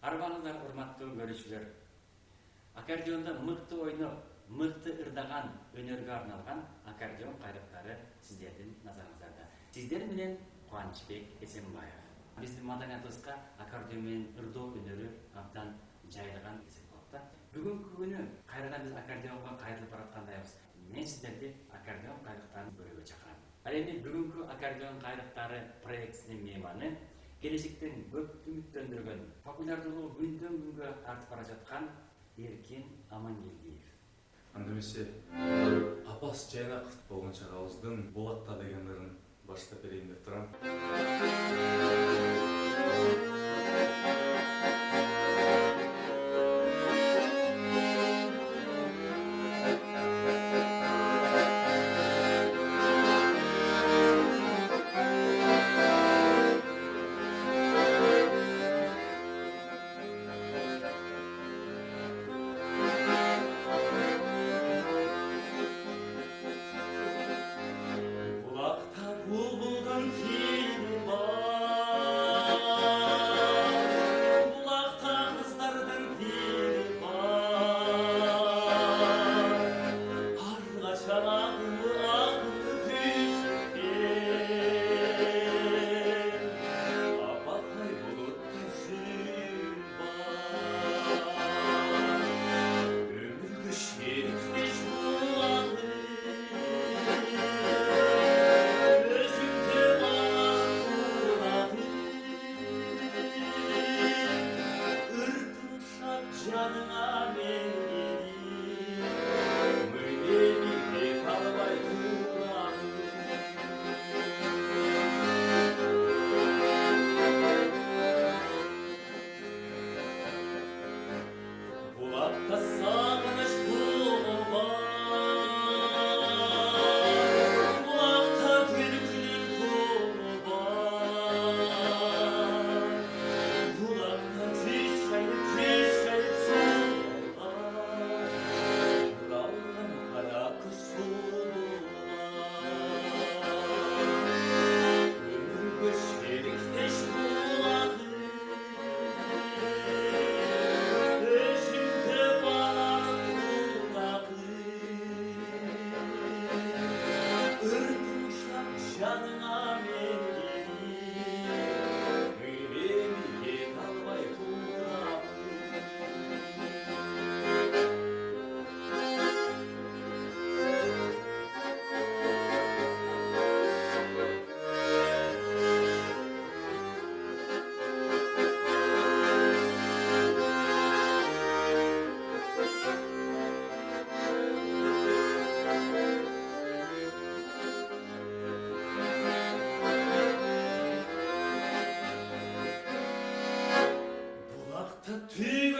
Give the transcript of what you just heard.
Арбаңыздар урматтуу көрүүчүлөр. Аккордеонда мыкты ойноп, мыкты ырдаган өнөргө арналган аккордеон кайрыктары сиздердин назарыңыздарда. Сиздер менен Кубанычбек Эсенбаев. Биздин маданиятыбызга аккордеон менен ырдоо өнөрү абдан жайылган десек болот да. Бүгүнкү күнү кайрадан биз аккордеонго кайрылып бараткандайбыз. Мен сиздерди аккордеон кайрыктарын көрүүгө чакырам. Ал эми бүгүнкү аккордеон кайрыктары проектисинин мейманы келечектен көп үмүттөндүргөн, популярдуулугу күндөн күнгө артып бара жаткан Эркин Амангелдиев. Анда эмесе Апас Жайнаков болгон чагабыздын Булакта деген ырын баштап берейин деп турам. Tüy